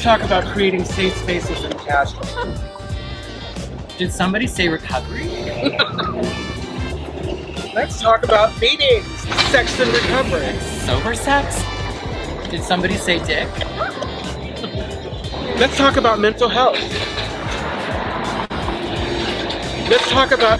talk about creating safe spaces in Castro. Did somebody say recovery? Let's talk about meetings, sex and recovery. Sober sex? Did somebody say dick? Let's talk about mental health. Let's talk about...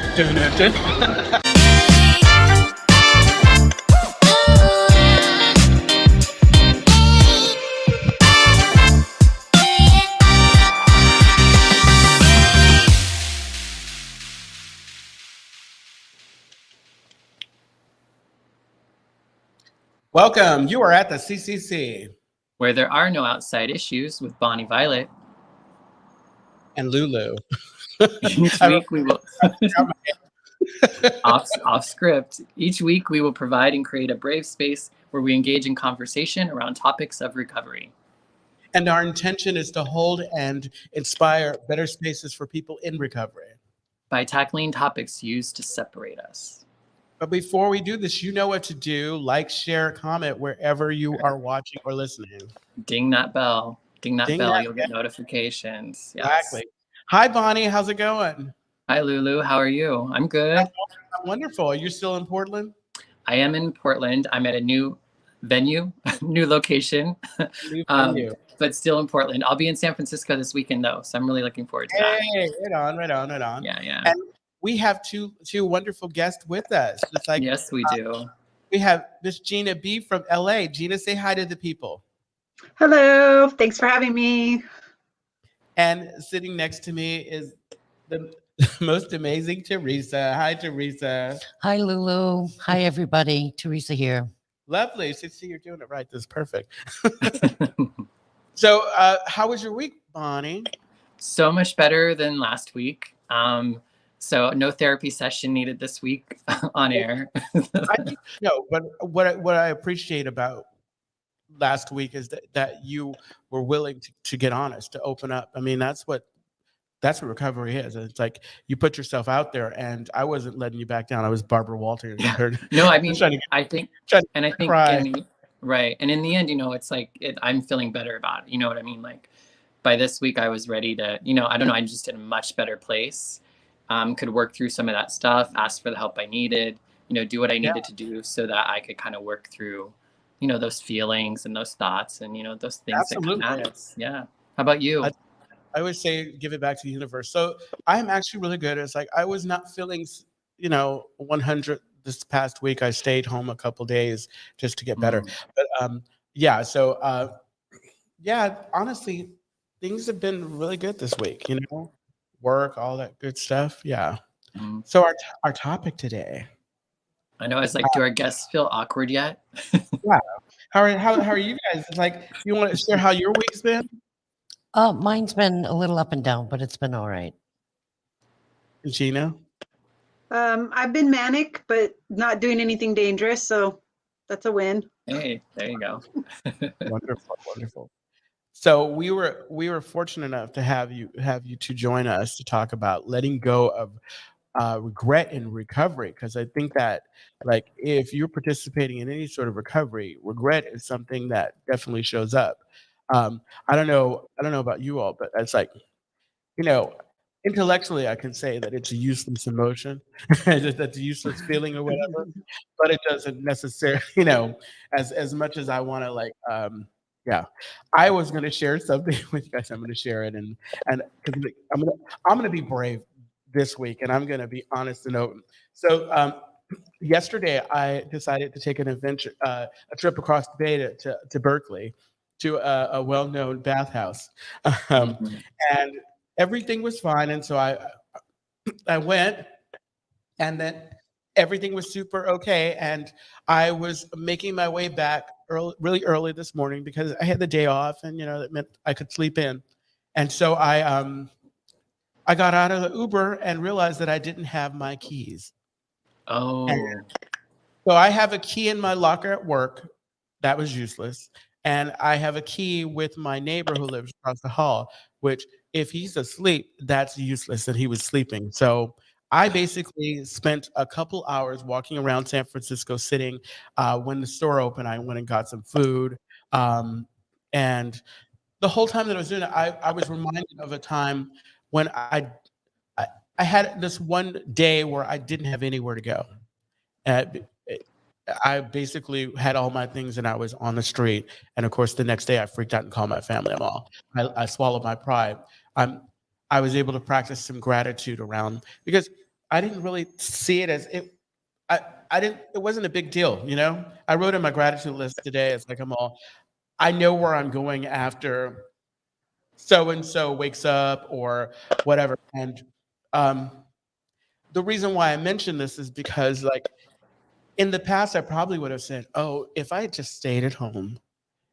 Welcome. You are at the CCC. Where there are no outside issues with Bonnie Violet. And Lulu. Each week we will... off script. Each week we will provide and create a brave space where we engage in conversation around topics of recovery. And our intention is to hold and inspire better spaces for people in recovery. By tackling topics used to separate us. But before we do this, you know what to do. Like, share, comment wherever you are watching or listening. Ding that bell. Ding that bell. You'll get notifications. Yes. Exactly. Hi, Bonnie. How's it going? Hi, Lulu. How are you? I'm good. I'm wonderful. Are you still in Portland? I am in Portland. I'm at a new venue, new location, but still in Portland. I'll be in San Francisco this weekend, though, so I'm really looking forward to that. Hey, right on. Yeah. And we have two wonderful guests with us. It's like, yes, we do. We have Miss Gina B from LA. Gina, say hi to the people. Hello. Thanks for having me. And sitting next to me is the most amazing Theresa. Hi, Theresa. Hi, Lulu. Hi, everybody. Theresa here. Lovely. See, you're doing it right. This is perfect. So how was your week, Bonnie? So much better than last week. So no therapy session needed this week on air. But what I appreciate about last week is that you were willing to get honest, to open up. I mean, that's what recovery is. It's like you put yourself out there, and I wasn't letting you back down. I was Barbara Walters. No, I mean, I think, and in the end, it's like I'm feeling better about it. You know what I mean? Like by this week, I was ready to, I don't know, I'm just in a much better place. Could work through some of that stuff, ask for the help I needed, do what I needed to do so that I could kind of work through, those feelings and those thoughts and, those things Absolutely. that come at us. Yeah. How about you? I always say, give it back to the universe. So I'm actually really good. It's like, I was not feeling, 100 this past week. I stayed home a couple days just to get better. But honestly, things have been really good this week, work, all that good stuff. Yeah. So our topic today. I know. It's like, do our guests feel awkward yet? Yeah. How are you guys? It's like, you want to share how your week's been? Mine's been a little up and down, but it's been all right. Gina? I've been manic, but not doing anything dangerous, so that's a win. Hey, there you go. Wonderful. So we were fortunate enough to have you to join us to talk about letting go of regret and recovery, because I think that, like, if you're participating in any sort of recovery, regret is something that definitely shows up. I don't know about you all, but it's like, intellectually I can say that it's a useless emotion, that's a useless feeling or whatever, but it doesn't necessarily, as much as I want to I was going to share something with you guys. I'm going to share it, and I'm going to be brave this week, and I'm going to be honest and open. So yesterday, I decided to take an adventure, a trip across the bay to Berkeley, to a well-known bathhouse, and everything was fine. And so I went, and then everything was super okay. And I was making my way back really early this morning because I had the day off, and that meant I could sleep in. And so I got out of the Uber and realized that I didn't have my keys. Oh. And so I have a key in my locker at work. That was useless. And I have a key with my neighbor who lives across the hall, which if he's asleep, that's useless, and he was sleeping. So I basically spent a couple hours walking around San Francisco sitting. When the store opened, I went and got some food. And the whole time that I was doing it, I was reminded of a time when I I had this one day where I didn't have anywhere to go. And I basically had all my things and I was on the street. And of course, the next day I freaked out and called my family. I swallowed my pride. I'm, I was able to practice some gratitude around because I didn't really see it as it. I, I didn't. It wasn't a big deal, you know. I wrote in my gratitude list today. It's like I know where I'm going after so and so wakes up or whatever. And um, the reason why I mention this is because like in the past, I probably would have said, "Oh, if I had just stayed at home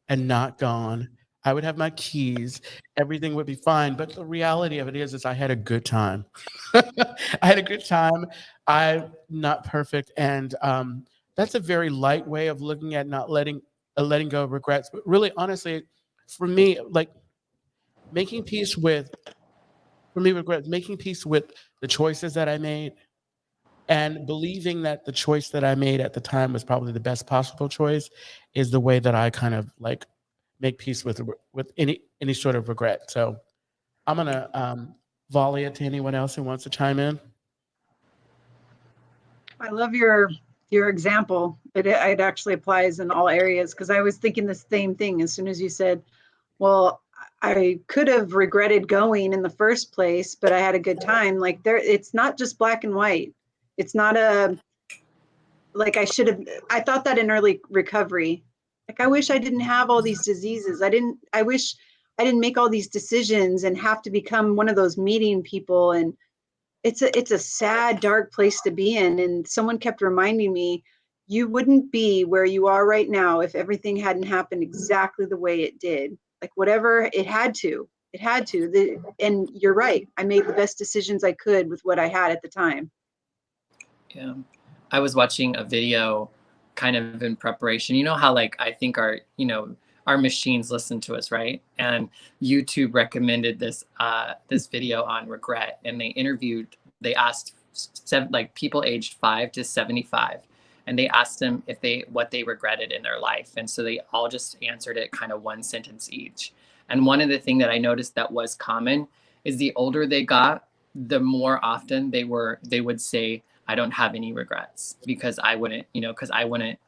and not gone, I would have my keys. Everything would be fine." But the reality of it is I had a good time. I had a good time. I'm not perfect, and that's a very light way of looking at not letting go of regrets. But really, honestly, for me, like making peace with for me, regrets making peace with the choices that I made and believing that the choice that I made at the time was probably the best possible choice is the way that I kind of like make peace with any sort of regret. So I'm gonna volley it to anyone else who wants to chime in. I love your example. It actually applies in all areas because I was thinking the same thing as soon as you said, well, I could have regretted going in the first place, but I had a good time. Like there, it's not just black and white. It's not a like I thought that in early recovery. Like I wish I didn't have all these diseases. I wish I didn't make all these decisions and have to become one of those meeting people. And it's a sad, dark place to be in. And someone kept reminding me, you wouldn't be where you are right now if everything hadn't happened exactly the way it did. Like whatever it had to. It had to. And you're right. I made the best decisions I could with what I had at the time. Yeah. I was watching a video kind of in preparation. You know how like I think our machines listen to us, right? And YouTube recommended this video on regret, and they asked like people aged 5 to 75, and they asked them what they regretted in their life. And so they all just answered it kind of one sentence each. And one of the things that I noticed that was common is the older they got, the more often they would say, I don't have any regrets because I wouldn't, because I wouldn't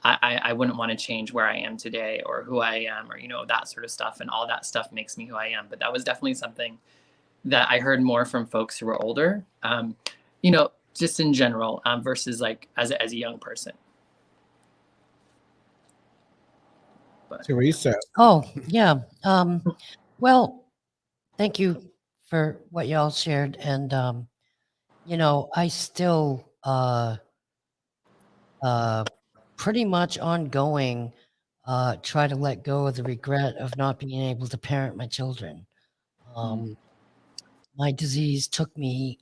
want to change where I am today or who I am or, that sort of stuff. And all that stuff makes me who I am. But that was definitely something that I heard more from folks who were older, just in general, versus like as a young person. But. Theresa. Oh, yeah. Well, thank you for what y'all shared. And, I still pretty much ongoing try to let go of the regret of not being able to parent my children. My disease took me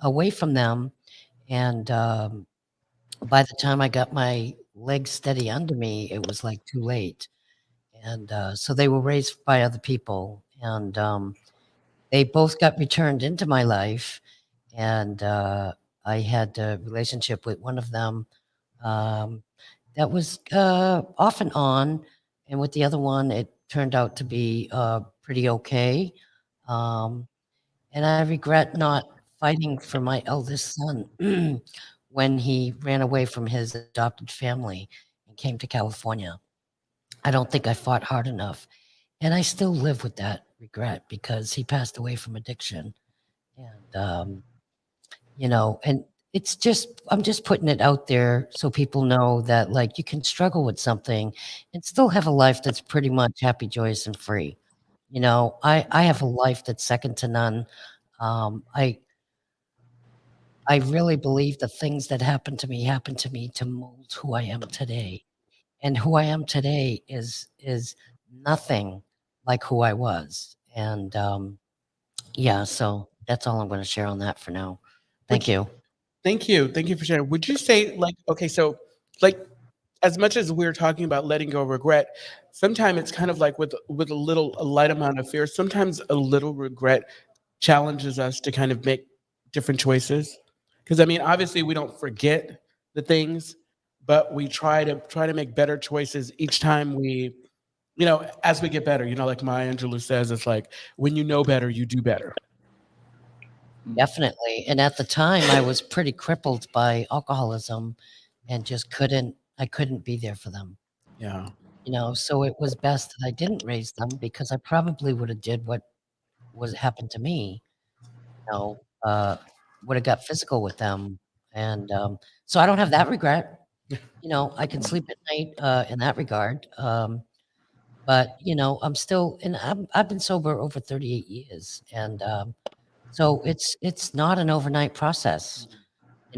away from them. And by the time I got my legs steady under me, it was like too late. And so they were raised by other people. And they both got returned into my life. And I had a relationship with one of them that was off and on. And with the other one, it turned out to be pretty okay. And I regret not fighting for my eldest son when he ran away from his adopted family and came to California. I don't think I fought hard enough. And I still live with that regret because he passed away from addiction. And, and it's just, I'm just putting it out there so people know that like you can struggle with something and still have a life that's pretty much happy, joyous, and free. I have a life that's second to none. I really believe the things that happened to me to mold who I am today. And who I am today is nothing like who I was. And yeah, so that's all I'm going to share on that for now. Thank you. Thank you. Thank you for sharing. Would you say like, okay, so like as much as we're talking about letting go of regret, sometimes it's kind of like with a light amount of fear, sometimes a little regret challenges us to kind of make different choices. Because I mean, obviously we don't forget the things, but we try to make better choices each time we as we get better, like Maya Angelou says, it's like when you know better, you do better. Definitely. And at the time, I was pretty crippled by alcoholism and just I couldn't be there for them. Yeah. So it was best that I didn't raise them, because I probably would have did what happened to me, would have got physical with them. And so I don't have that regret. I can sleep at night in that regard. But I'm still, and I've been sober over 38 years, and so it's not an overnight process.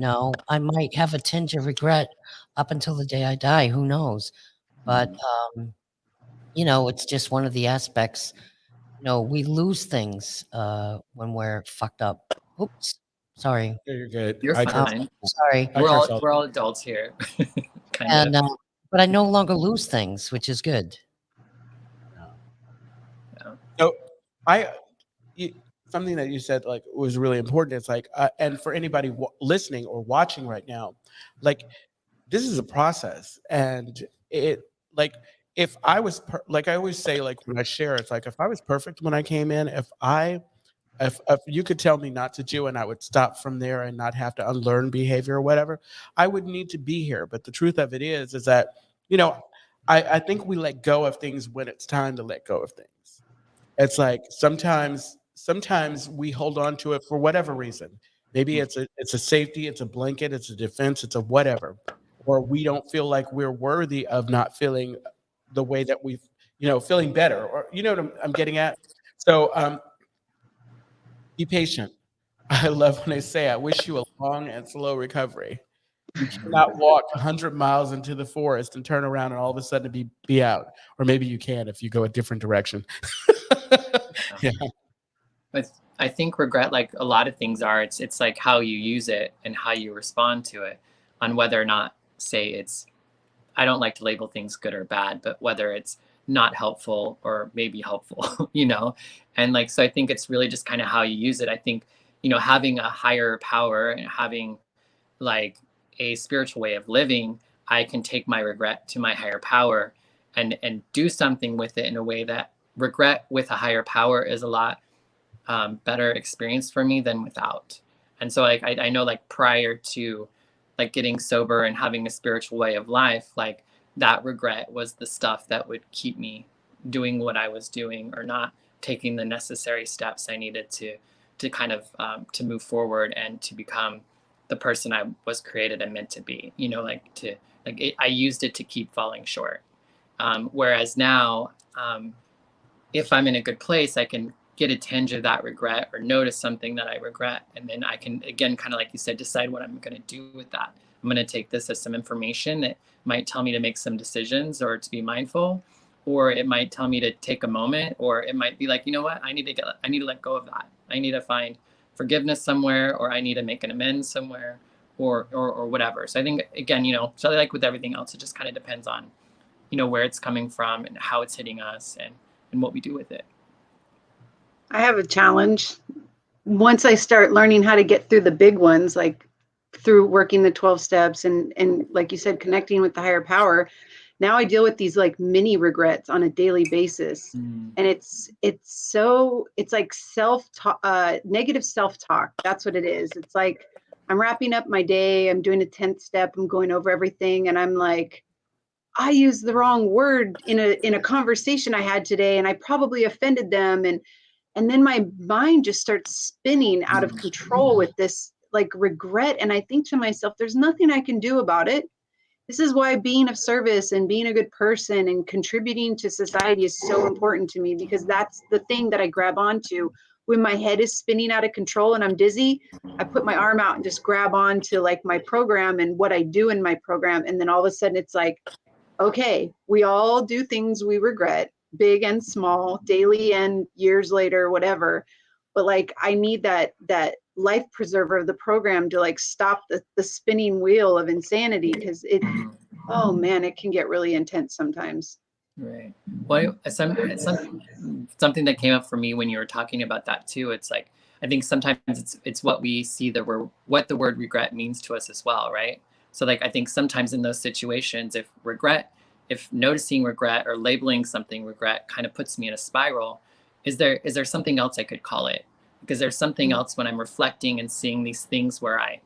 I might have a tinge of regret up until the day I die. Who knows? But it's just one of the aspects. We lose things when we're fucked up. Oops, sorry. Yeah, you're good. You're fine. Sorry. We're all adults here. And but I no longer lose things, which is good. So something that you said like was really important. It's like, and for anybody listening or watching right now, like this is a process, and it like if I was like I always say, like when I share, it's like if I was perfect when I came in, if you could tell me not to do and I would stop from there and not have to unlearn behavior or whatever, I would need to be here. But the truth of it is that I think we let go of things when it's time to let go of things. It's like sometimes we hold on to it for whatever reason. Maybe it's a safety, it's a blanket, it's a defense, it's a whatever. Or we don't feel like we're worthy of not feeling the way that we feeling better, or what I'm getting at. So be patient. I love when they say, I wish you a long and slow recovery. You cannot walk 100 miles into the forest and turn around and all of a sudden be out. Or maybe you can if you go a different direction. Yeah. But I think regret, like a lot of things are, it's like how you use it and how you respond to it, on whether or not, say I don't like to label things good or bad, but whether it's not helpful or maybe helpful, And like, so I think it's really just kind of how you use it. I think, having a higher power and having like a spiritual way of living, I can take my regret to my higher power and do something with it in a way that regret with a higher power is a lot better experience for me than without. And so like I know, like prior to like getting sober and having a spiritual way of life, like that regret was the stuff that would keep me doing what I was doing or not taking the necessary steps I needed to kind of to move forward and to become the person I was created and meant to be. I used it to keep falling short. Whereas now, if I'm in a good place, I can get a tinge of that regret or notice something that I regret. And then I can, again, kind of like you said, decide what I'm going to do with that. I'm going to take this as some information that might tell me to make some decisions or to be mindful, or it might tell me to take a moment, or it might be like, you know what, I need to let go of that. I need to find forgiveness somewhere, or I need to make an amends somewhere, or whatever. So I think, again, so like with everything else, it just kind of depends on, where it's coming from and how it's hitting us and what we do with it. I have a challenge. Once I start learning how to get through the big ones, like through working the 12 steps and like you said, connecting with the higher power, now I deal with these like mini regrets on a daily basis. And it's like negative self-talk. That's what it is. It's like I'm wrapping up my day, I'm doing a 10th step, I'm going over everything, and I'm like, I used the wrong word in a conversation I had today, and I probably offended them. And then my mind just starts spinning out of control with this like regret. And I think to myself, there's nothing I can do about it. This is why being of service and being a good person and contributing to society is so important to me, because that's the thing that I grab onto. When my head is spinning out of control and I'm dizzy, I put my arm out and just grab onto like my program and what I do in my program. And then all of a sudden it's like, okay, we all do things we regret, big and small, daily and years later, whatever. But like, I need that life preserver of the program to like stop the spinning wheel of insanity, because oh man, it can get really intense sometimes. Right. Well, it's something that came up for me when you were talking about that too. It's like, I think sometimes it's what we see what the word regret means to us as well, right? So like, I think sometimes in those situations, if regret if noticing regret or labeling something regret kind of puts me in a spiral, is there something else I could call it? Because there's something else when I'm reflecting and seeing these things where I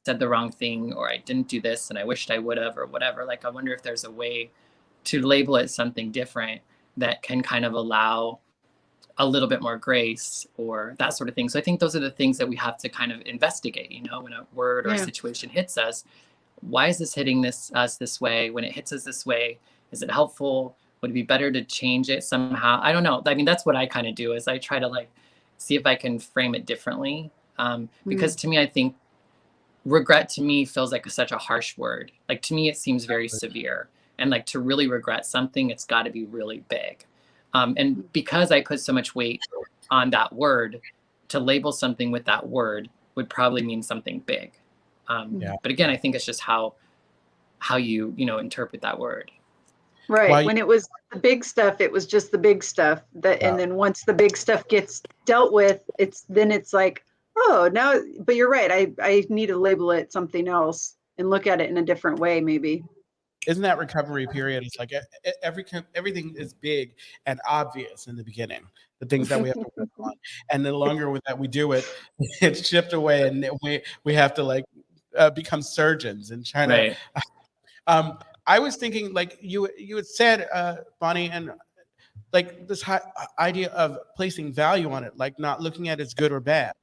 said the wrong thing, or I didn't do this and I wished I would have, or whatever. Like, I wonder if there's a way to label it something different that can kind of allow a little bit more grace or that sort of thing. So I think those are the things that we have to kind of investigate, when a word or a situation hits us. Why is this hitting us this way? When it hits us this way, is it helpful? Would it be better to change it somehow? I don't know. I mean, that's what I kind of do, is I try to like see if I can frame it differently. Because to me, I think regret to me feels like such a harsh word. Like, to me, it seems very severe. And like, to really regret something, it's got to be really big. And because I put so much weight on that word, to label something with that word would probably mean something big. But again, I think it's just how you interpret that word. Right. When it was the big stuff, it was just the big stuff. And then once the big stuff gets dealt with, it's like, oh, now, but you're right. I need to label it something else and look at it in a different way, maybe. Isn't that recovery period? It's like everything is big and obvious in the beginning, the things that we have to work on. And the longer with that we do it, it's chipped away, and we have to like become surgeons and try to. I was thinking, like you had said, Bonnie, and like this idea of placing value on it, like not looking at it as good or bad.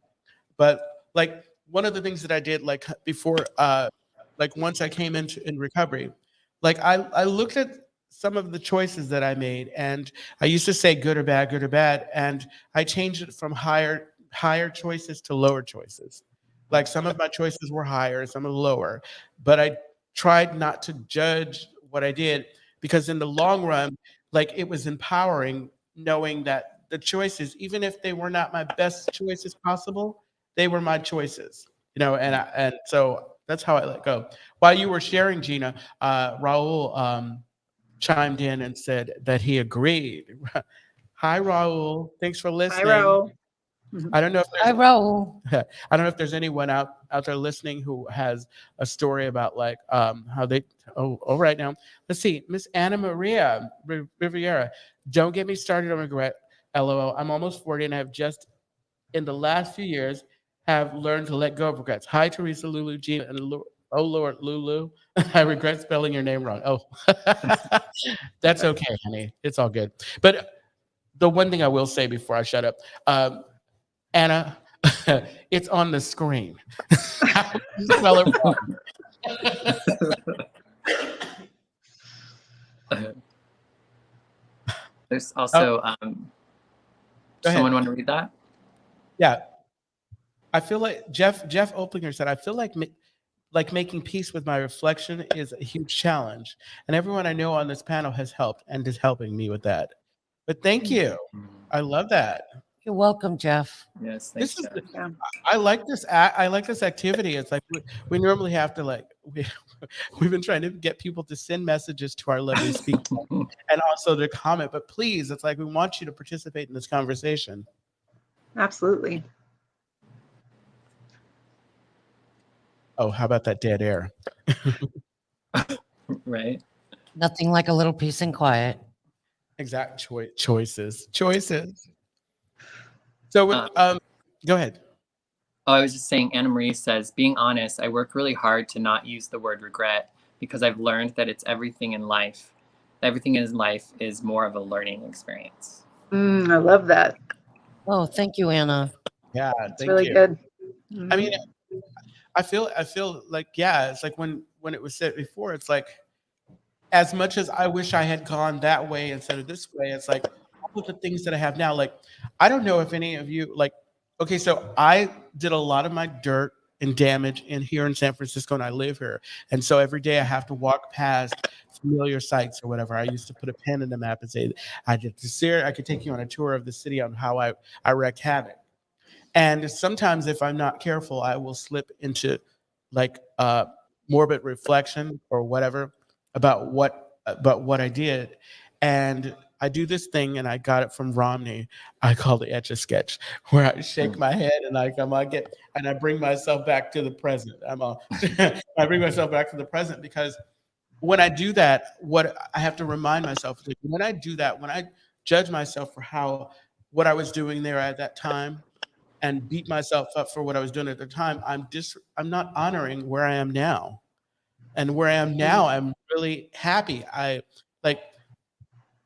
But like one of the things that I did, like before, like once I came in recovery, like I looked at some of the choices that I made, and I used to say good or bad, and I changed it from higher choices to lower choices. Like some of my choices were higher, some are lower, but I tried not to judge what I did, because in the long run, like it was empowering knowing that the choices, even if they were not my best choices possible, they were my choices, and so that's how I let go. While you were sharing, Gina, Raul chimed in and said that he agreed. Hi, Raul. Thanks for listening. Hi, Raul. I don't know if Hi, Raul. I don't know if there's anyone out there listening who has a story about like how they. Oh, right now. Let's see, Miss Anna Maria Riviera. Don't get me started on regret. LOL. I'm almost 40 and I have just in the last few years have learned to let go of regrets. Hi, Theresa, Lulu, Gina, and oh Lord, Lulu. I regret spelling your name wrong. Oh, that's okay, honey. It's all good. But the one thing I will say before I shut up, Anna, it's on the screen. Spell it wrong. There's also someone want to read that? Yeah. I feel like Jeff Oplinger said, I feel like making peace with my reflection is a huge challenge. And everyone I know on this panel has helped and is helping me with that. But thank you. I love that. You're welcome, Jeff. Yes, thanks, Jeff. I like this. I like this activity. It's like we normally have to like we've been trying to get people to send messages to our lovely speaker and also to comment. But please, it's like we want you to participate in this conversation. Absolutely. Oh, how about that dead air? Right. Nothing like a little peace and quiet. Exact choices. So, go ahead. Oh, I was just saying, Anna Marie says, being honest, I work really hard to not use the word regret because I've learned that it's everything in life. Everything in life is more of a learning experience. I love that. Oh, thank you, Anna. Yeah, it's really good. I mean, I feel like, yeah, it's like when it was said before, it's like, as much as I wish I had gone that way instead of this way, it's like all of the things that I have now. Like, I don't know if any of you like, okay, so I did a lot of my dirt and damage here in San Francisco, and I live here. And so every day I have to walk past familiar sites or whatever. I used to put a pen in the map and say, I could take you on a tour of the city on how I wreaked havoc. And sometimes if I'm not careful, I will slip into like morbid reflection or whatever about what I did. And I do this thing, and I got it from Romney. I call it Etch-a-Sketch, where I shake my head and I bring myself back to the present. I bring myself back to the present because when I do that, what I have to remind myself is, like, when I do that, when I judge myself for what I was doing there at that time, and beat myself up for what I was doing at the time, I'm not honoring where I am now. And where I am now, I'm really happy. Like,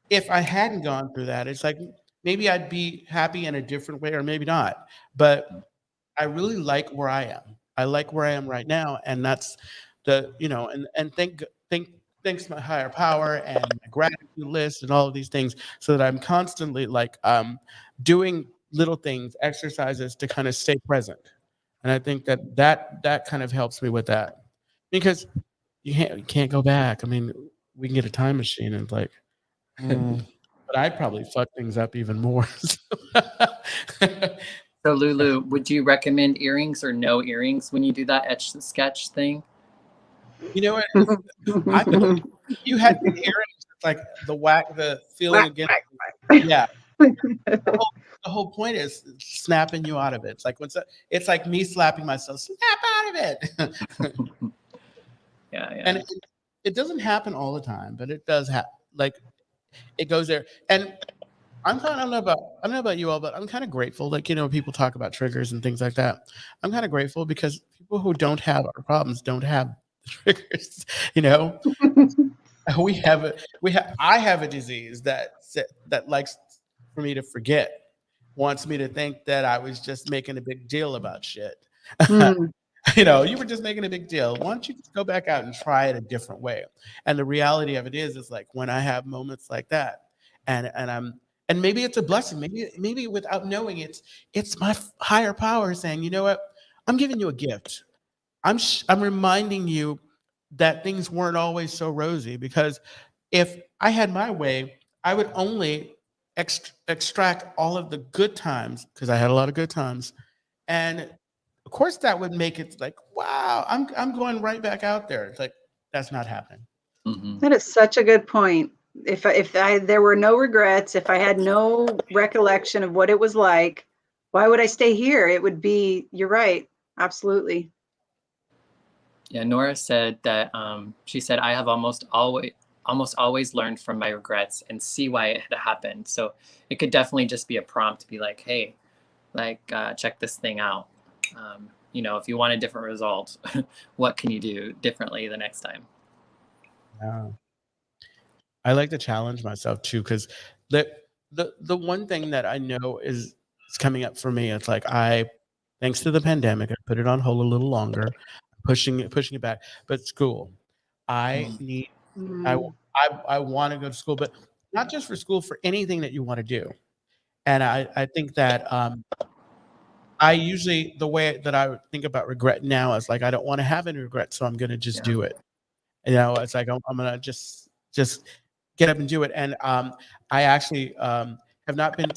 if I hadn't gone through that, it's like maybe I'd be happy in a different way, or maybe not. But I really like where I am. I like where I am right now, and that's and thanks to my higher power and my gratitude list and all of these things, so that I'm constantly like doing little things, exercises to kind of stay present. And I think that kind of helps me with that, because you can't go back. I mean, we can get a time machine and like, Mm. but I'd probably fuck things up even more. So Lulu, would you recommend earrings or no earrings when you do that etch the sketch thing? You know what? I feel like you had the earrings, it's like the feeling against. Yeah. The whole point is snapping you out of it. It's like it's like me slapping myself, snap out of it. Yeah. And it doesn't happen all the time, but it does happen. Like, it goes there. And I don't know about you all, but I'm kind of grateful. Like, people talk about triggers and things like that. I'm kind of grateful because people who don't have our problems don't have the triggers. You know, I have a disease that likes for me to forget, wants me to think that I was just making a big deal about shit. You were just making a big deal. Why don't you just go back out and try it a different way? And the reality of it is like, when I have moments like that, and maybe it's a blessing, maybe without knowing it's my higher power saying, you know what, I'm giving you a gift. I'm reminding you that things weren't always so rosy, because if I had my way, I would only extract all of the good times, because I had a lot of good times, and of course that would make it like, wow, I'm going right back out there. It's like, that's not happening. Mm-hmm. That is such a good point. If there were no regrets, if I had no recollection of what it was like, why would I stay here? It would be, you're right. Absolutely. Yeah, Nora said that she said, I have almost always learned from my regrets and see why it had happened. So it could definitely just be a prompt to be like, hey, check this thing out. If you want a different result, what can you do differently the next time? Yeah. I like to challenge myself too, because the one thing that I know is coming up for me, it's like, thanks to the pandemic, I put it on hold a little longer, pushing it back. But school, I need, I I want to go to school, but not just for school, for anything that you want to do. And I think that I usually, the way that I would think about regret now is like, I don't want to have any regret, so I'm gonna just do it. It's like, I'm gonna just get up and do it. And I actually have not been.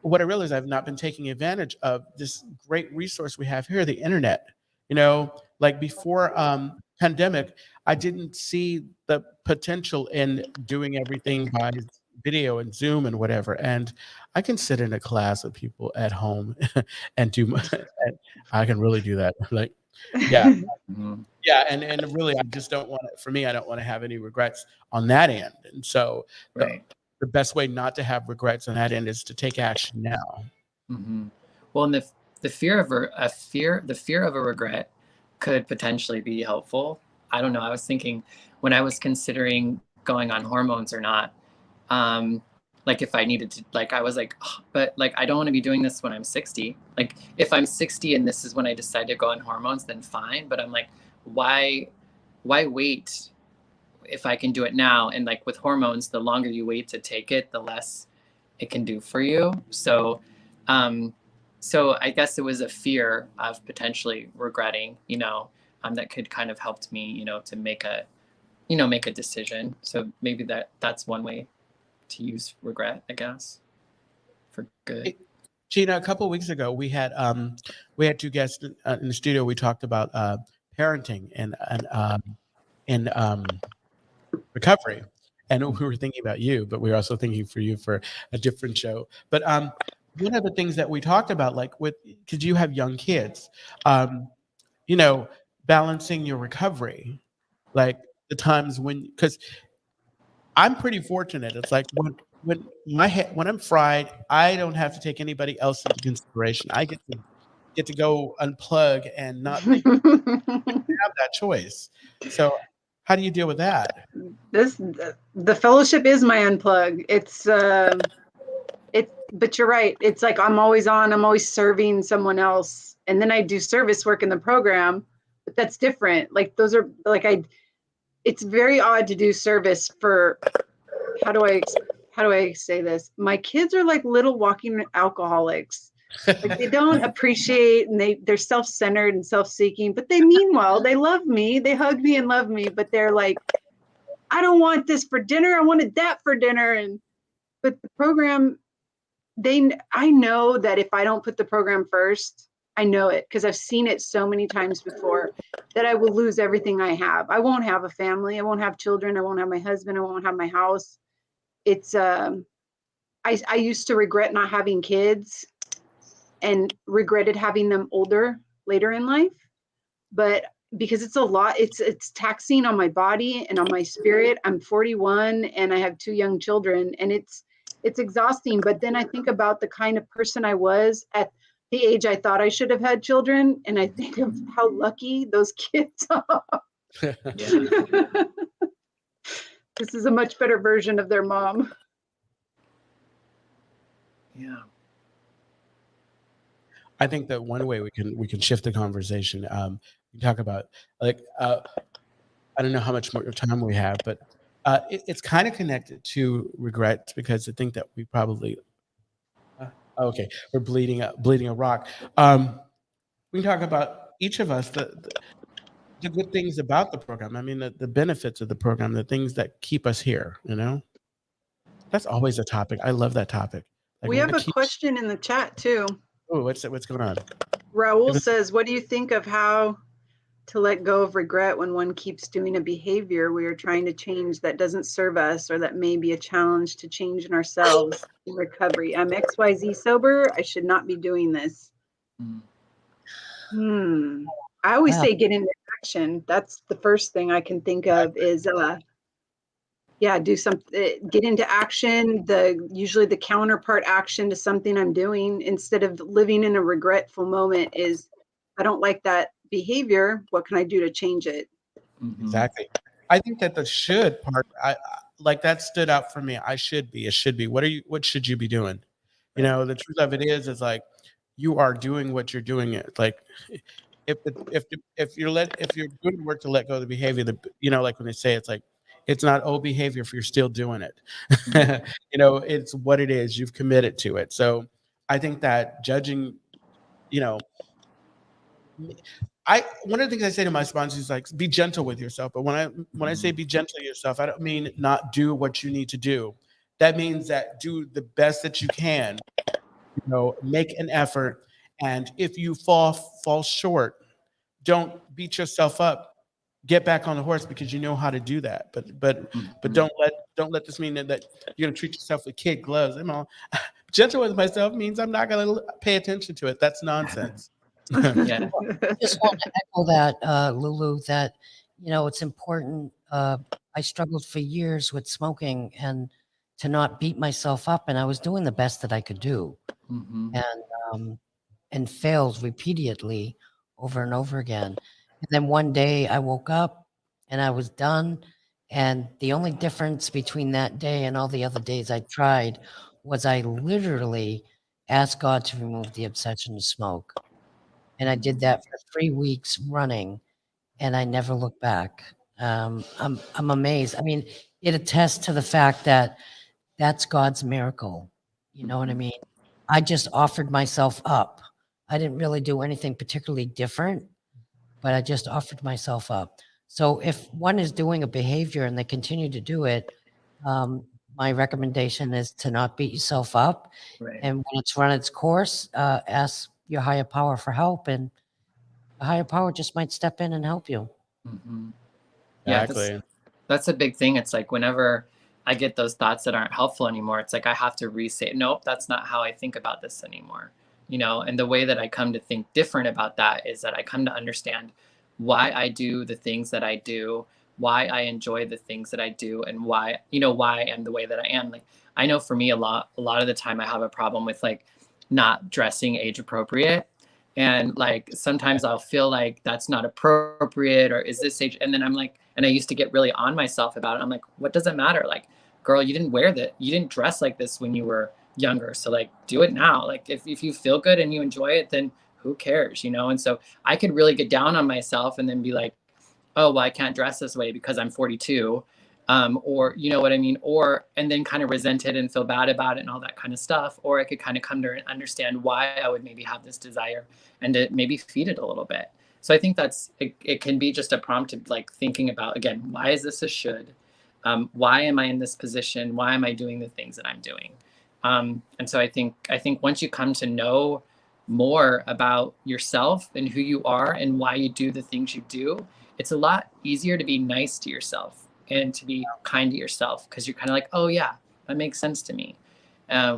What I realized, I've not been taking advantage of this great resource we have here, the internet. Like before pandemic, I didn't see the potential in doing everything by video and Zoom and whatever. And I can sit in a class with people at home and and I can really do that. Like, yeah. Mm-hmm. Yeah, and really, I just don't want to. For me, I don't want to have any regrets on that end. And so, Right. the best way not to have regrets on that end is to take action now. Mm-hmm. Well, and the fear of a regret could potentially be helpful. I don't know. I was thinking when I was considering going on hormones or not, like if I needed to, like I was like, oh, but like I don't want to be doing this when I'm 60. Like if I'm 60 and this is when I decide to go on hormones, then fine. But I'm like, why wait if I can do it now? And like with hormones, the longer you wait to take it, the less it can do for you. So I guess it was a fear of potentially regretting, that could kind of helped me, to make a decision. So maybe that's one way to use regret, I guess, for good. Gina, a couple of weeks ago, we had two guests in the studio. We talked about parenting and recovery, and we were thinking about you, but we were also thinking for you for a different show. But one of the things that we talked about, like because you have young kids, balancing your recovery, like the times because I'm pretty fortunate. It's like when when I'm fried, I don't have to take anybody else into consideration. I get to go unplug and not have that choice. So how do you deal with that? The fellowship is my unplug. But you're right. It's like I'm always on, I'm always serving someone else. And then I do service work in the program, but that's different. Like those are like it's very odd to do service for how do I say this? My kids are like little walking alcoholics. Like they don't appreciate and they're self-centered and self-seeking, but they mean well. They love me. They hug me and love me, but they're like, I don't want this for dinner. I wanted that for dinner. But the program, I know that if I don't put the program first, I know it because I've seen it so many times before that I will lose everything I have. I won't have a family. I won't have children. I won't have my husband. I won't have my house. It's I used to regret not having kids and regretted having them later in life, but because it's a lot, it's taxing on my body and on my spirit. I'm 41 and I have 2 young children, and it's exhausting. But then I think about the kind of person I was at the age I thought I should have had children, and I think of how lucky those kids are. This is a much better version of their mom. Yeah. I think that one way we can shift the conversation. We talk about like I don't know how much more time we have, but it's kind of connected to regret because I think that we probably okay, we're bleeding a rock. We can talk about each of us the good things about the program. I mean, the benefits of the program, the things that keep us here. That's always a topic. I love that topic. Like We have a question in the chat too. Oh, what's going on? Raul says, what do you think of how to let go of regret when one keeps doing a behavior we are trying to change that doesn't serve us or that may be a challenge to change in ourselves in recovery? I'm XYZ sober. I should not be doing this. I always say get into action. That's the first thing I can think of is do something, get into action. Usually the counterpart action to something I'm doing instead of living in a regretful moment is I don't like that behavior. What can I do to change it? Exactly. I think that the should part, I like that stood out for me. It should be. What should you be doing? The truth of it is like you are doing what you're doing. It like if you're doing the work to let go of the behavior, like when they say it's like it's not old behavior if you're still doing it. It's what it is. You've committed to it. So I think that judging, one of the things I say to my sponsors is like be gentle with yourself. But when I say be gentle with yourself, I don't mean not do what you need to do. That means that do the best that you can. Make an effort, and if you fall short, don't beat yourself up. Get back on the horse because you know how to do that. But don't let this mean that you're gonna treat yourself with kid gloves. Gentle with myself means I'm not gonna pay attention to it. That's nonsense. Yeah. I just want to echo that, Lulu, that, it's important. I struggled for years with smoking and to not beat myself up. And I was doing the best that I could do and failed repeatedly over and over again. And then one day I woke up and I was done. And the only difference between that day and all the other days I tried was I literally asked God to remove the obsession to smoke. And I did that for 3 weeks running, and I never looked back. I'm amazed. I mean, it attests to the fact that that's God's miracle. You know what I mean? I just offered myself up. I didn't really do anything particularly different, but I just offered myself up. So if one is doing a behavior and they continue to do it, my recommendation is to not beat yourself up. Right. And when it's run its course, ask your higher power for help, and the higher power just might step in and help you. Yeah, Exactly. that's a big thing. It's like whenever I get those thoughts that aren't helpful anymore, it's like I have to re-say, nope, that's not how I think about this anymore. And the way that I come to think different about that is that I come to understand why I do the things that I do, why I enjoy the things that I do and why I am the way that I am. Like, I know for me, a lot of the time I have a problem with like not dressing age appropriate. And like, sometimes I'll feel like that's not appropriate, or is this age? And then I'm like, and I used to get really on myself about it. I'm like, what does it matter? Like, girl, you didn't dress like this when you were younger. So like, do it now. Like, if you feel good and you enjoy it, then who cares, you know? And so I could really get down on myself and then be like, oh, well, I can't dress this way because I'm 42. Or, you know what I mean? Or, and then kind of resent it and feel bad about it and all that kind of stuff. Or I could kind of come to understand why I would maybe have this desire and to maybe feed it a little bit. So I think it can be just a prompt of like thinking about, again, why is this a should? Why am I in this position? Why am I doing the things that I'm doing? And so I think once you come to know more about yourself and who you are and why you do the things you do, it's a lot easier to be nice to yourself and to be kind to yourself, because you're kind of like, oh yeah, that makes sense to me.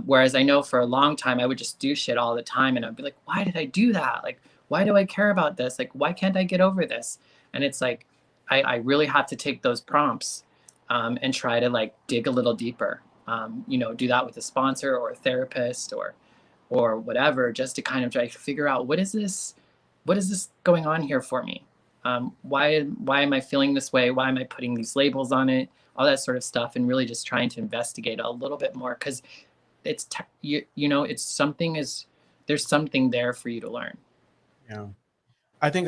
Whereas I know for a long time I would just do shit all the time, and I'd be like, why did I do that? Like, why do I care about this? Like, why can't I get over this? And it's like, I really have to take those prompts and try to like dig a little deeper. Do that with a sponsor or a therapist or whatever, just to kind of try to figure out what is this going on here for me? Why am I feeling this way? Why am I putting these labels on it? All that sort of stuff, and really just trying to investigate a little bit more, because it's it's there's something there for you to learn. Yeah, I think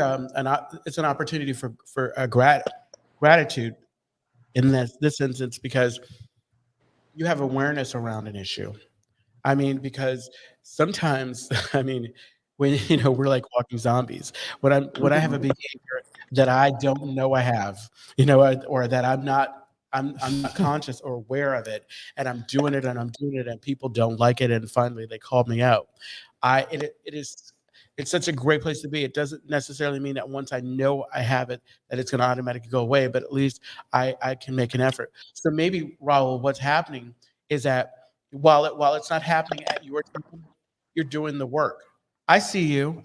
it's an opportunity for gratitude in this instance, because you have awareness around an issue. I mean, because sometimes, I mean, when we're like walking zombies. When I have a behavior that I don't know I have, or that I'm not conscious or aware of it, and I'm doing it and people don't like it, and finally they call me out. It's such a great place to be. It doesn't necessarily mean that once I know I have it, that it's going to automatically go away, but at least I can make an effort. So maybe, Raul, what's happening is that while it's not happening at your time, you're doing the work. I see you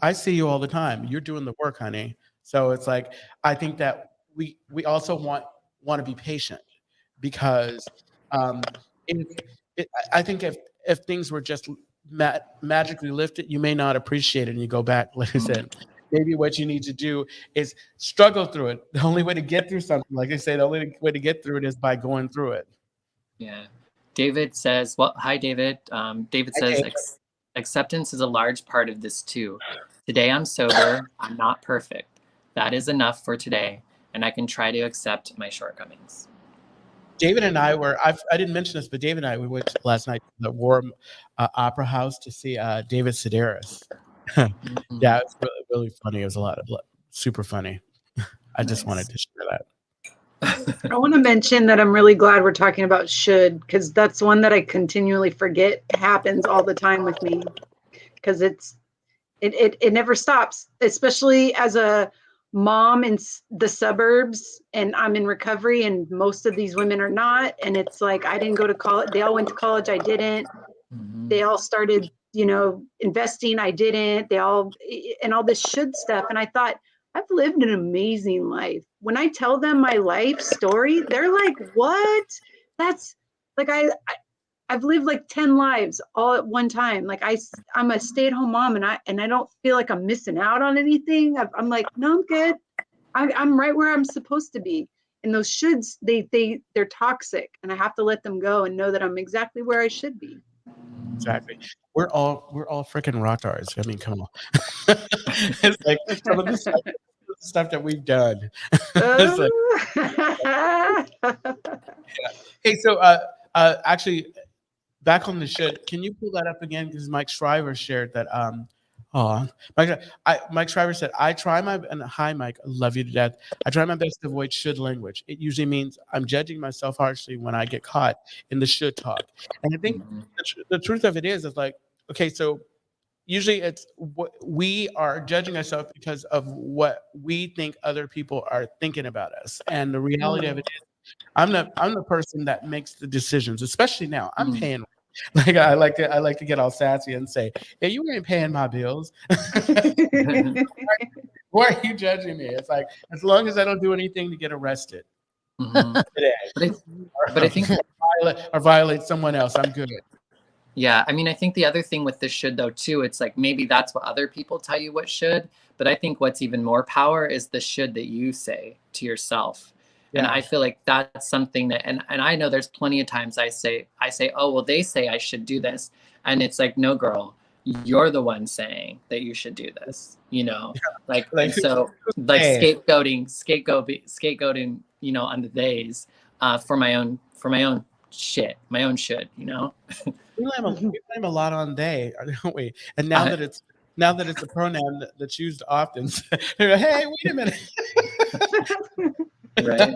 all the time. You're doing the work, honey. So it's like, I think that we also want to be patient, because if I think if things were just magically lifted, you may not appreciate it, and you go back. Like I said, maybe what you need to do is struggle through it. The only way to get through something, like I say, the only way to get through it is by going through it. Yeah. David says, well, hi, David. David says, acceptance is a large part of this too. Today I'm sober. I'm not perfect. That is enough for today, and I can try to accept my shortcomings. David and I I didn't mention this, but David and I, we went last night to the Warm Opera House to see David Sedaris. Yeah, it was really, really funny. It was super funny. I just wanted to share that. I want to mention that I'm really glad we're talking about should, because that's one that I continually forget happens all the time with me, because it never stops, especially as a mom in the suburbs, and I'm in recovery, and most of these women are not. And it's like, I didn't go to college. They all went to college. I didn't. They all started, investing. I didn't. And all this should stuff. And I thought, I've lived an amazing life. When I tell them my life story, they're like, what? That's like, I've lived like 10 lives all at one time. Like I'm a stay-at-home mom, and I don't feel like I'm missing out on anything. I'm like, no, I'm good. I'm right where I'm supposed to be. And those shoulds, they're toxic, and I have to let them go and know that I'm exactly where I should be. Exactly. We're all freaking rock stars. I mean, come on. It's like some of the stuff that we've done. Hey, so actually, back on the should, can you pull that up again? Because Mike Shriver shared that. Mike Shriver said, hi, Mike, I love you to death. I try my best to avoid should language. It usually means I'm judging myself harshly when I get caught in the should talk. And I think the truth of it is like, okay, so usually it's what we are judging ourselves because of what we think other people are thinking about us. And the reality of it is, I'm the person that makes the decisions, especially now. I'm paying. Like I like to get all sassy and say, "Hey, you ain't paying my bills. Why are you judging me?" It's like, as long as I don't do anything to get arrested, today. But I think or violate someone else. I'm good. Yeah, I mean, I think the other thing with the should though too, it's like maybe that's what other people tell you what should, but I think what's even more power is the should that you say to yourself. And Yeah. I feel like that's something that and I know there's plenty of times I say, oh well, they say I should do this. And it's like, no girl, you're the one saying that you should do this, you know? Like, and so like scapegoating, you know, on the days for my own shit, my own should, you know? We blame a lot on they, don't we? And now that it's a pronoun that's used often, they're like, hey, wait a minute. Right.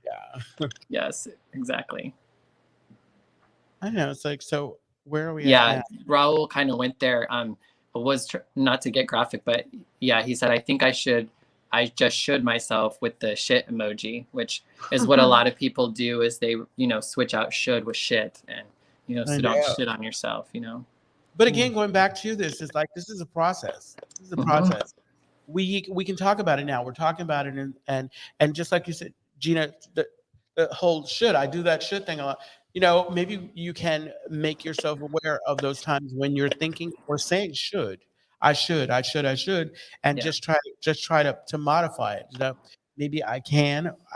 Yeah. Yes, exactly. I don't know. It's like, so where are we Yeah, at now? Raul kind of went there. Not to get graphic, but yeah, he said, I just should myself with the shit emoji, which is what a lot of people do is they, you know, switch out should with shit and, you know, so don't shit on yourself, you know? But again, going back to this, is like, this is a process. This is a process. We can talk about it now. We're talking about it. And just like you said, Gina, the whole should, I do that should thing a lot. You know, maybe you can make yourself aware of those times when you're thinking or saying should. I should, and just try to modify it. You know, maybe I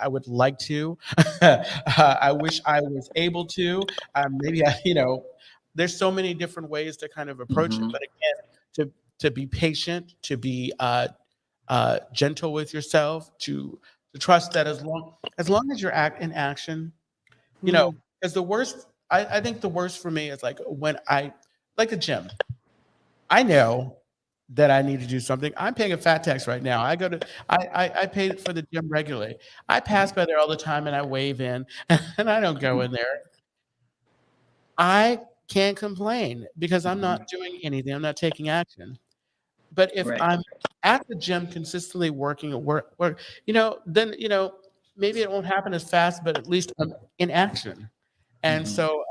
would like to. I wish I was able to. Maybe you know, there's so many different ways to kind of approach it. But again, to be patient, to be gentle with yourself, to trust that as long as you're in action, you know, because the worst, I think the worst for me is like when like the gym. I know that I need to do something. I'm paying a fat tax right now. I pay for the gym regularly. I pass by there all the time and I wave in and I don't go in there. I can't complain because I'm not doing anything. I'm not taking action. But if I'm at the gym consistently working, you know, then, you know, maybe it won't happen as fast, but at least I'm in action. And so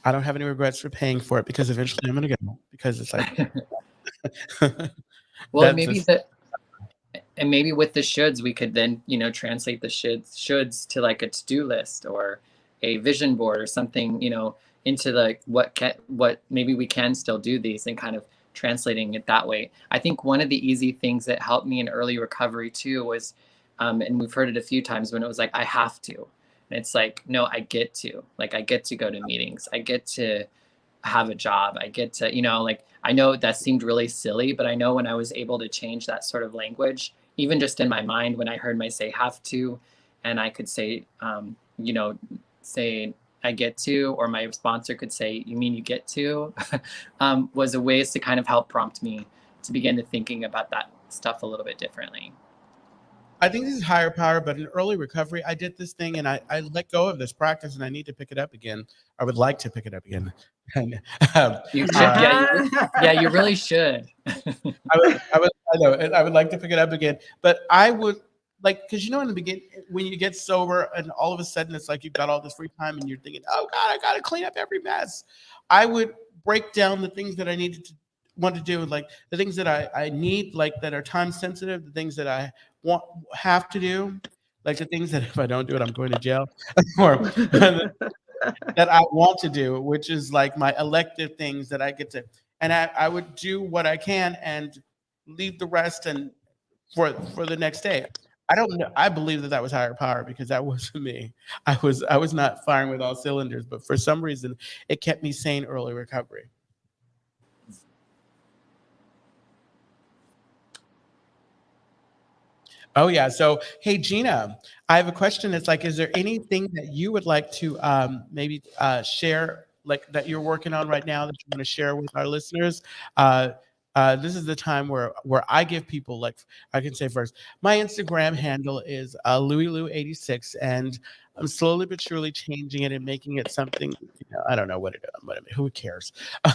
I don't have any regrets for paying for it because eventually I'm going to go because it's like, well, maybe with the shoulds, we could then, you know, translate the shoulds to like a to-do list or a vision board or something, you know, into like what maybe we can still do these and kind of translating it that way. I think one of the easy things that helped me in early recovery too was, and we've heard it a few times when it was like, I have to. And it's like, no, I get to go to meetings. I get to have a job. I get to, you know, like, I know that seemed really silly, but I know when I was able to change that sort of language, even just in my mind, when I heard my say have to, and I could say, you know, say I get to, or my sponsor could say, you mean you get to, was a ways to kind of help prompt me to begin to thinking about that stuff a little bit differently. I think this is higher power, but in early recovery, I did this thing and I let go of this practice and I need to pick it up again. I would like to pick it up again. And, you should, yeah, you really should. I would like to pick it up again, but I would like, because you know, in the beginning, when you get sober and all of a sudden it's like you've got all this free time and you're thinking, oh God, I got to clean up every mess. I would break down the things that I needed to want to do, like the things that I need, like that are time sensitive, the things that I have to do, like the things that if I don't do it, I'm going to jail, or that I want to do, which is like my elective things that I get to, and I would do what I can and leave the rest and for the next day. I don't know. I believe that was higher power because that wasn't me. I was not firing with all cylinders, but for some reason it kept me sane early recovery. Oh yeah. So hey Gina, I have a question. It's like, is there anything that you would like to maybe share, like that you're working on right now that you want to share with our listeners? This is the time where I give people, like, I can say first, my Instagram handle is LouisLou86, and I'm slowly but surely changing it and making it something, you know, I don't know what it is, but who cares?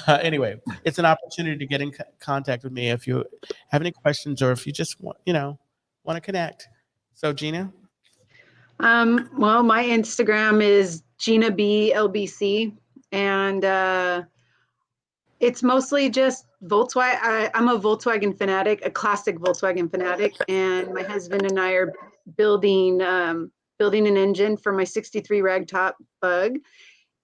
Anyway, it's an opportunity to get in contact with me if you have any questions or if you just want, you know, want to connect. So Gina? Well, my Instagram is Gina B LBC, and it's mostly just Volkswagen. I'm a Volkswagen fanatic, a classic Volkswagen fanatic, and my husband and I are building building an engine for my 63 ragtop bug.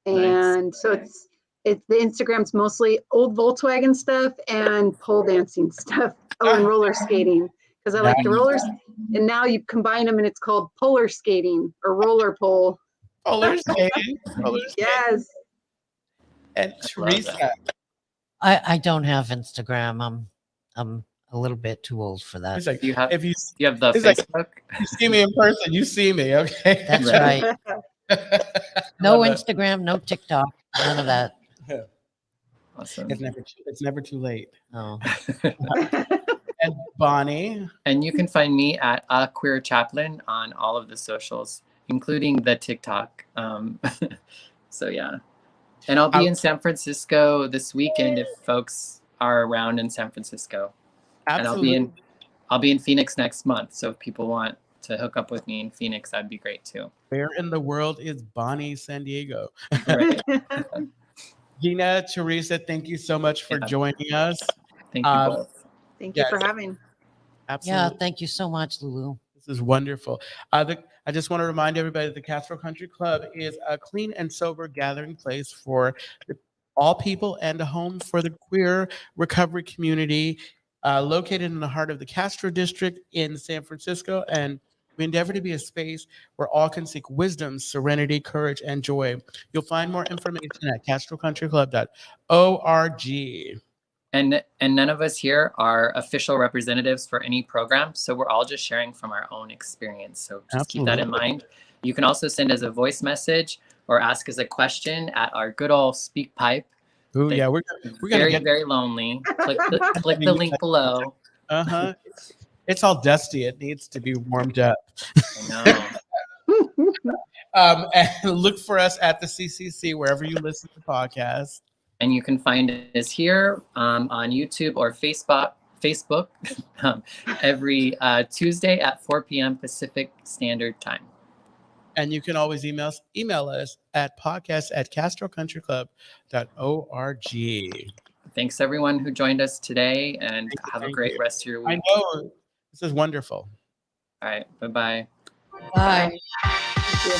And so it's the Instagram's mostly old Volkswagen stuff and pole dancing stuff. Oh, and roller skating, because I like to roller. And now you combine them and it's called polar skating or roller pole. Polar skating. Yes. And Theresa. I don't have Instagram. I'm a little bit too old for that. It's like, You have if you the it's Facebook. Like, you see me in person, you see me. Okay. That's right. No Love Instagram, no TikTok, none of that. Awesome. It's never too late. No. And Bonnie. And you can find me at A Queer Chaplain on all of the socials, including the TikTok. So yeah. And I'll be in San Francisco this weekend if folks are around in San Francisco. Absolutely. And I'll be in Phoenix next month. So if people want to hook up with me in Phoenix, that'd be great too. Where in the world is Bonnie San Diego? Right. Gina, Theresa, thank you so much for joining us. Thank you both. Thank you for having. Absolutely. Yeah, thank you so much, Lulu. This is wonderful. I just want to remind everybody that the Castro Country Club is a clean and sober gathering place for all people and a home for the queer recovery community, located in the heart of the Castro district in San Francisco. And we endeavor to be a space where all can seek wisdom, serenity, courage, and joy. You'll find more information at castrocountryclub.org. And none of us here are official representatives for any program. So we're all just sharing from our own experience. So just keep that in mind. You can also send us a voice message or ask us a question at our good old speak pipe. Oh yeah, we're very, very lonely. Click the link below. It's all dusty. It needs to be warmed up. I know. And look for us at the CCC wherever you listen to podcasts. And you can find us here on YouTube or Facebook every Tuesday at 4 p.m. Pacific Standard Time. And you can always email us at podcast@castrocountryclub.org. Thanks everyone who joined us today, and have a great rest of your week. I know. This is wonderful. All right. Bye-bye. Bye. Thank you.